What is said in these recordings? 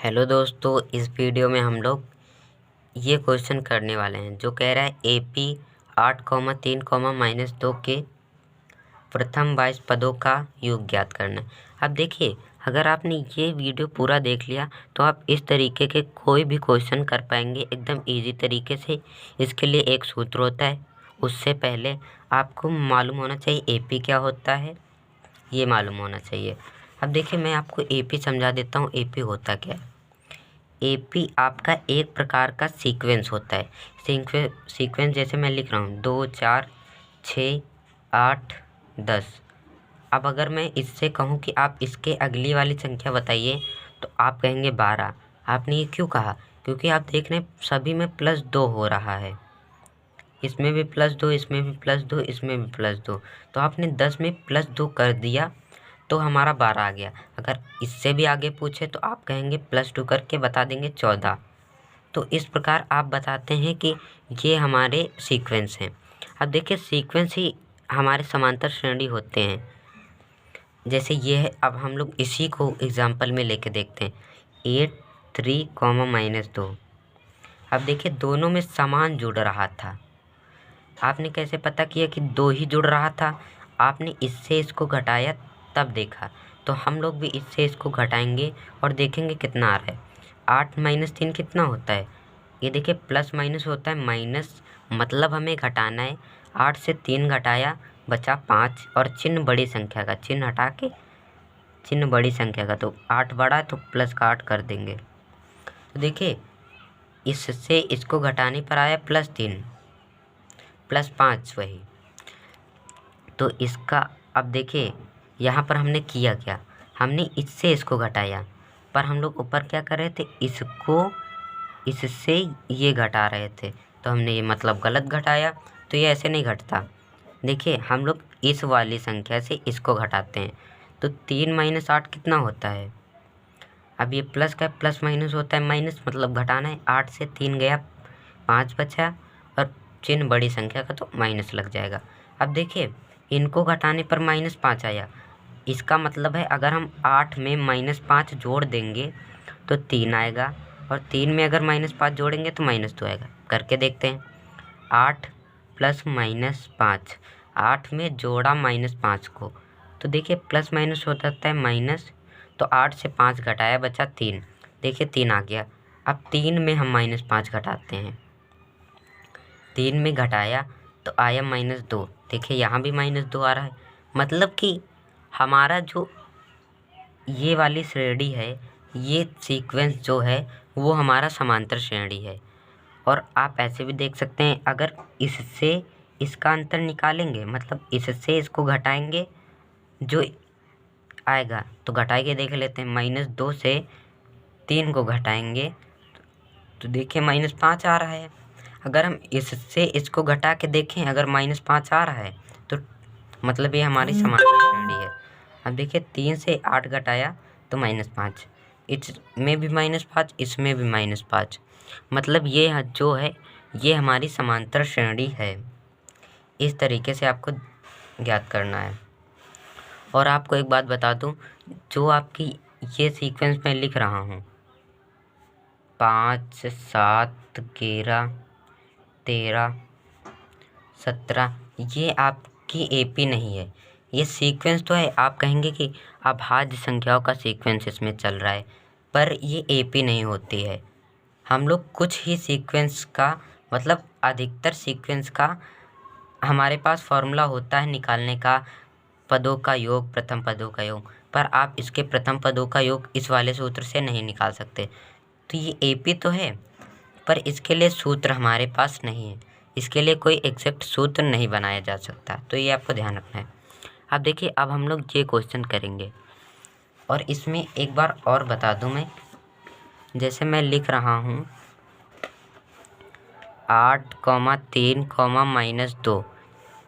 Hello दोस्तों, इस video में हम लोग ये क्वेश्चन करने वाले हैं जो कह रहा है AP 8,3, -2 के प्रथम 22 पदों का योग ज्ञात करना है। अब देखिए, अगर आपने ये वीडियो पूरा देख लिया तो आप इस तरीके के कोई भी क्वेश्चन कर पाएंगे एकदम इजी तरीके से। इसके लिए एक सूत्र होता है, उससे पहले आपको मालूम होना चाहिए AP क्या होता है, ये मालूम होना चाहिए। अब देखिए, मैं आपको AP समझा देता हूँ AP होता क्या है। AP आपका एक प्रकार का सीक्वेंस होता है। सीक्वेंस जैसे मैं लिख रहा हूँ 2, 4, 6, 8, 10। अब अगर मैं इससे कहूँ कि आप इसके अगली वाली संख्या बताइए तो आप कहेंगे 12। आपने ये क्यों कहा? क्योंकि आप देख रहे हैं सभी में +2 हो रहा है। इसमें भी +2, इसमें भी +2, इसमें भी +2। तो आपने 10 में +2 कर दिया तो हमारा 12 आ गया। अगर इससे भी आगे पूछे तो आप कहेंगे +2 करके बता देंगे 14। तो इस प्रकार आप बताते हैं कि ये हमारे सीक्वेंस हैं। अब देखिए, सीक्वेंस ही हमारे समांतर श्रेणी होते हैं। जैसे ये है, अब हम लोग इसी को एग्जाम्पल में लेके देखते हैं 8, 3, -2। अब देखिए, दोनों में समान जुड़ रहा था। आपने कैसे पता किया कि 2 ही जुड़ रहा था? आपने इससे इसको घटाया तब देखा। तो हम लोग भी इससे इसको घटाएंगे और देखेंगे कितना आ रहा है। 8 - 3 कितना होता है? ये देखिए, प्लस माइनस होता है। माइनस मतलब हमें घटाना है। 8 से 3 घटाया, बचा 5 और चिन्ह बड़ी संख्या का, चिन्ह हटा के चिन्ह बड़ी संख्या का, तो 8 बड़ा है तो प्लस का 8 कर देंगे। तो देखिए, इससे इसको घटाने पर आया +3 +5 वही। तो इसका अब देखिए, यहाँ पर हमने किया क्या? हमने इससे इसको घटाया, पर हम लोग ऊपर क्या कर रहे थे? इसको इससे ये घटा रहे थे, तो हमने ये मतलब गलत घटाया। तो ये ऐसे नहीं घटता। देखिए, हम लोग इस वाली संख्या से इसको घटाते हैं। तो 3 - 8 कितना होता है? अब ये प्लस का प्लस माइनस होता है, माइनस मतलब घटाना है। 8 से 3 गया, 5 बचा और चिन्ह बड़ी संख्या का तो माइनस लग जाएगा। अब देखिए, इनको घटाने पर -5 आया। इसका मतलब है अगर हम 8 में -5 जोड़ देंगे तो 3 आएगा, और 3 में अगर -5 जोड़ेंगे तो -2 आएगा। करके देखते हैं। 8 + -5, 8 में जोड़ा -5 को, तो देखिए प्लस माइनस हो सकता है माइनस। तो 8 से 5 घटाया, बचा 3। देखिए 3 आ गया। अब 3 में हम -5 घटाते हैं। 3 में घटाया तो आया -2। देखिए यहाँ भी -2 आ रहा है। मतलब कि हमारा जो ये वाली श्रेणी है, ये सीक्वेंस जो है वो हमारा समांतर श्रेणी है। और आप ऐसे भी देख सकते हैं, अगर इससे इसका अंतर निकालेंगे, मतलब इससे इसको घटाएंगे, जो आएगा तो घटा के देख लेते हैं। -2 से 3 को घटाएंगे तो देखिए -5 आ रहा है। अगर हम इससे इसको घटा के देखें, अगर -5 आ रहा है तो मतलब ये हमारी समांतर श्रेणी है। अब देखिए, 3 से 8 घटाया तो -5, इसमें भी -5, इसमें भी -5। मतलब ये जो है ये हमारी समांतर श्रेणी है। इस तरीके से आपको ज्ञात करना है। और आपको एक बात बता दूं, जो आपकी ये सीक्वेंस मैं लिख रहा हूँ 5, 7, 11, 13, 17, ये आपकी AP नहीं है। ये सीक्वेंस तो है, आप कहेंगे कि अभाज्य संख्याओं का सीक्वेंस इसमें चल रहा है, पर ये AP नहीं होती है। हम लोग कुछ ही सीक्वेंस का, मतलब अधिकतर सीक्वेंस का हमारे पास फॉर्मूला होता है निकालने का, पदों का योग, प्रथम पदों का योग। पर आप इसके प्रथम पदों का योग इस वाले सूत्र से नहीं निकाल सकते। तो ये AP तो है, पर इसके लिए सूत्र हमारे पास नहीं है। इसके लिए कोई एग्जैक्ट सूत्र नहीं बनाया जा सकता। तो ये आपको ध्यान रखना है। अब देखिए, अब हम लोग ये क्वेश्चन करेंगे, और इसमें एक बार और बता दूं मैं, जैसे मैं लिख रहा हूँ 8, 3, -2।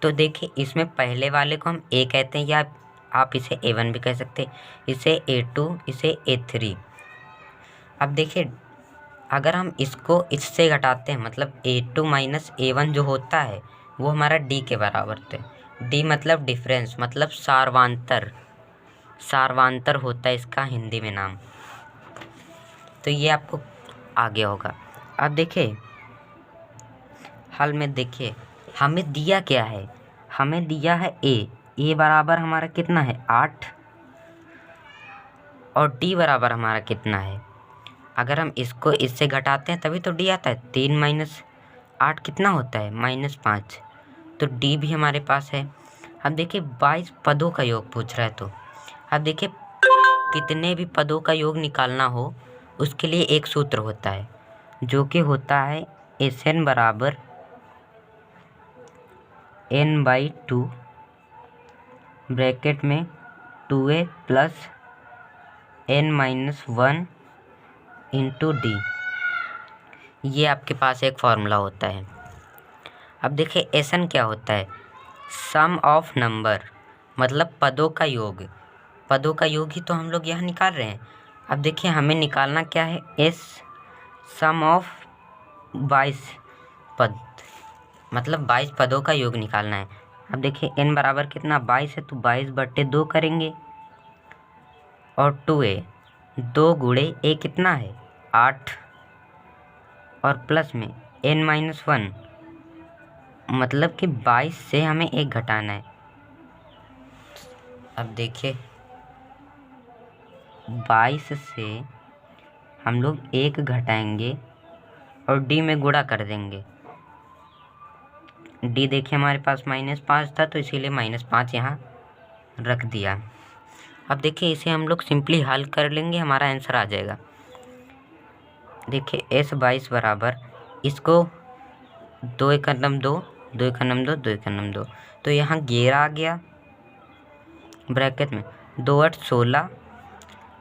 तो देखिए, इसमें पहले वाले को हम A कहते हैं, या आप इसे A1 भी कह सकते हैं, इसे A2, इसे A3। अब देखिए, अगर हम इसको इससे घटाते हैं, मतलब A2 - A1 जो होता है वो हमारा D के बराबर होता है। D मतलब डिफरेंस, मतलब सार्वांतर। सार्वांतर होता है इसका हिंदी में नाम। तो ये आपको आ गया होगा। अब देखिए हल में देखिए हमें दिया क्या है, हमें दिया है ए बराबर हमारा कितना है 8 और डी बराबर हमारा कितना है। अगर हम इसको इससे घटाते हैं तभी तो डी आता है। 3 माइनस 8 कितना होता है -5, तो डी भी हमारे पास है। अब देखिए 22 पदों का योग पूछ रहा है, तो अब देखिए कितने भी पदों का योग निकालना हो उसके लिए एक सूत्र होता है जो कि होता है Sn बराबर n/2 ब्रैकेट में 2a plus n-1 into D. ये आपके पास एक फॉर्मूला होता है। अब देखिए Sn क्या होता है, सम ऑफ नंबर, मतलब पदों का योग। पदों का योग ही तो हम लोग यहाँ निकाल रहे हैं। अब देखिए हमें निकालना क्या है, एस सम ऑफ 22 पद, मतलब 22 पदों का योग निकालना है। अब देखिए n बराबर कितना 22 है, तो 22/2 करेंगे और 2a 2 गुणे a कितना है 8 और प्लस में n-1, मतलब कि 22 से हमें 1 घटाना है। अब देखिए 22 से हम लोग 1 घटाएंगे और डी में गुणा कर देंगे। डी देखिए हमारे पास -5 था, तो इसीलिए -5 यहाँ रख दिया। अब देखिए इसे हम लोग सिंपली हल कर लेंगे, हमारा आंसर आ जाएगा। देखिए S22 बराबर, इसको 2 × 2 2 × 2 2 × 2, तो यहाँ 11 आ गया ब्रैकेट में 2 8 16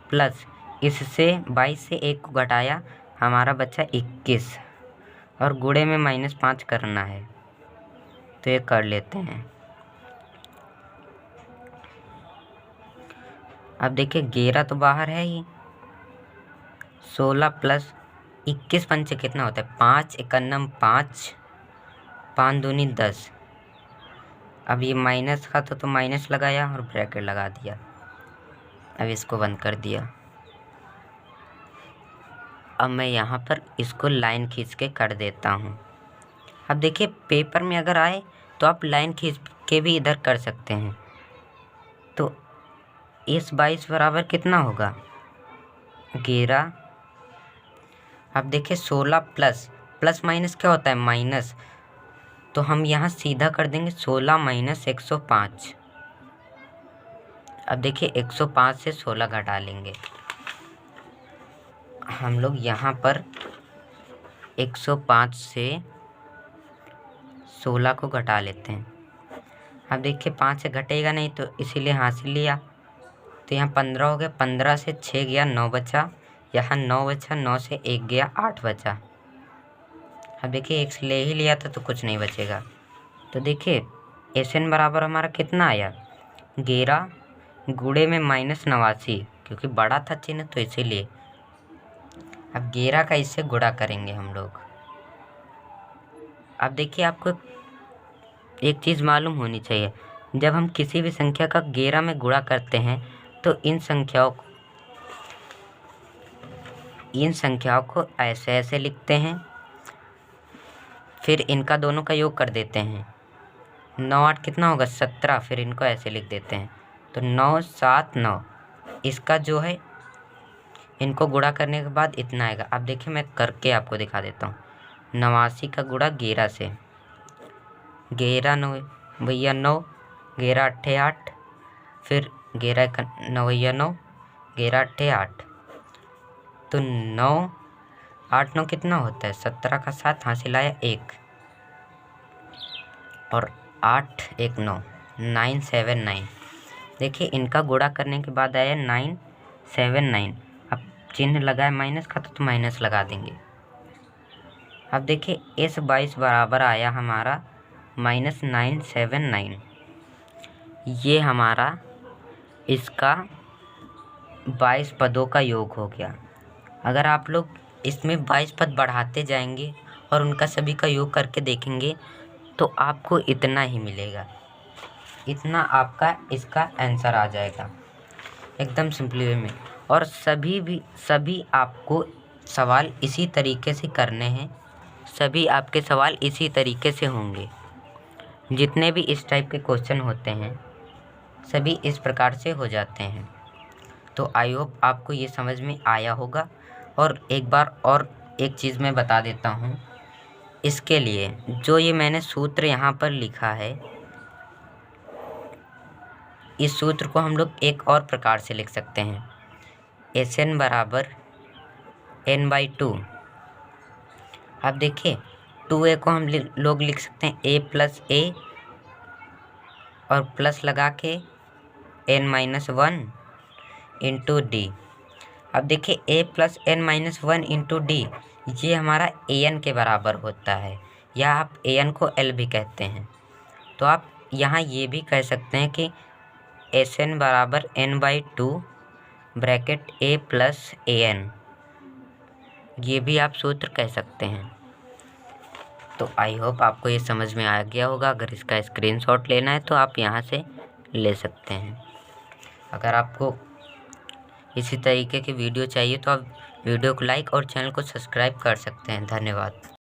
प्लस इससे 22 से 1 को घटाया, हमारा बचा 21 और गुणे में -5 करना है, तो ये कर लेते हैं। अब देखिए 11 तो बाहर है ही, 16 प्लस 21 पंचे कितना होता है 5 × 1 5 5 दूनी 10। अब ये माइनस का तो माइनस लगाया और ब्रैकेट लगा दिया। अब इसको बंद कर दिया। अब मैं यहाँ पर इसको लाइन खींच के कर देता हूँ। अब देखिए पेपर में अगर आए तो आप लाइन खींच के भी इधर कर सकते हैं। तो S22 बराबर कितना होगा 11। अब देखिए 16 प्लस माइनस क्या होता है माइनस, तो हम यहाँ सीधा कर देंगे 16 - 105। अब देखिए 105 से 16 घटा लेंगे हम लोग। यहाँ पर 105 से 16 को घटा लेते हैं। अब देखिए 5 से घटेगा नहीं, तो इसीलिए हाथ से लिया, तो यहाँ 15 हो गया। 15 से 6 गया 9 बचा, यहाँ 9 बचा, 9 से 1 गया 8 बचा। अब देखिए 1 से ले ही लिया था तो कुछ नहीं बचेगा। तो देखिए Sn बराबर हमारा कितना आया 11 गुणे में -89, क्योंकि बड़ा था चिन्ह तो इसीलिए। अब 11 का इससे गुणा करेंगे हम लोग। अब देखिए आपको एक चीज़ मालूम होनी चाहिए, जब हम किसी भी संख्या का 11 में गुणा करते हैं तो इन संख्याओं को ऐसे लिखते हैं, फिर इनका दोनों का योग कर देते हैं। 9 8 कितना होगा 17, फिर इनको ऐसे लिख देते हैं, तो 9 7 9। इसका जो है इनको गुणा करने के बाद इतना आएगा। अब देखिए मैं करके आपको दिखा देता हूँ। 89 का गुणा 11 से, 11 9 भैया 9, 11 8 8, फिर 11 9 भैया 9, 11 8 8, तो 9 8 9 कितना होता है 17 का 7 हासिल आया 1 और 8 1 9 9 7 9। देखिए इनका गुणा करने के बाद आया 9 7 9। अब चिन्ह लगाए माइनस का तो माइनस लगा देंगे। अब देखिए S22 बराबर आया हमारा -979। ये हमारा इसका 22 पदों का योग हो गया। अगर आप लोग इसमें 22 पद बढ़ाते जाएंगे और उनका सभी का योग करके देखेंगे तो आपको इतना ही मिलेगा, इतना आपका इसका आंसर आ जाएगा एकदम सिंपली वे में। और सभी आपको सवाल इसी तरीके से करने हैं, सभी आपके सवाल इसी तरीके से होंगे। जितने भी इस टाइप के क्वेश्चन होते हैं सभी इस प्रकार से हो जाते हैं। तो आई होप आपको ये समझ में आया होगा। और एक बार और एक चीज़ मैं बता देता हूँ, इसके लिए जो ये मैंने सूत्र यहाँ पर लिखा है, इस सूत्र को हम लोग एक और प्रकार से लिख सकते हैं, Sn बराबर n/2। अब देखिए 2a को हम लोग लिख सकते हैं a प्लस a और प्लस लगा के n-1 इंटू डी। अब देखिए a plus n-1 into D ये हमारा an के बराबर होता है, या आप an को l भी कहते हैं। तो आप यहाँ ये भी कह सकते हैं कि Sn बराबर n/2 bracket a plus an, ये भी आप सूत्र कह सकते हैं। तो आई होप आपको ये समझ में आ गया होगा। अगर इसका स्क्रीनशॉट लेना है तो आप यहाँ से ले सकते हैं। अगर आपको इसी तरीके की वीडियो चाहिए तो आप वीडियो को लाइक और चैनल को सब्सक्राइब कर सकते हैं। धन्यवाद।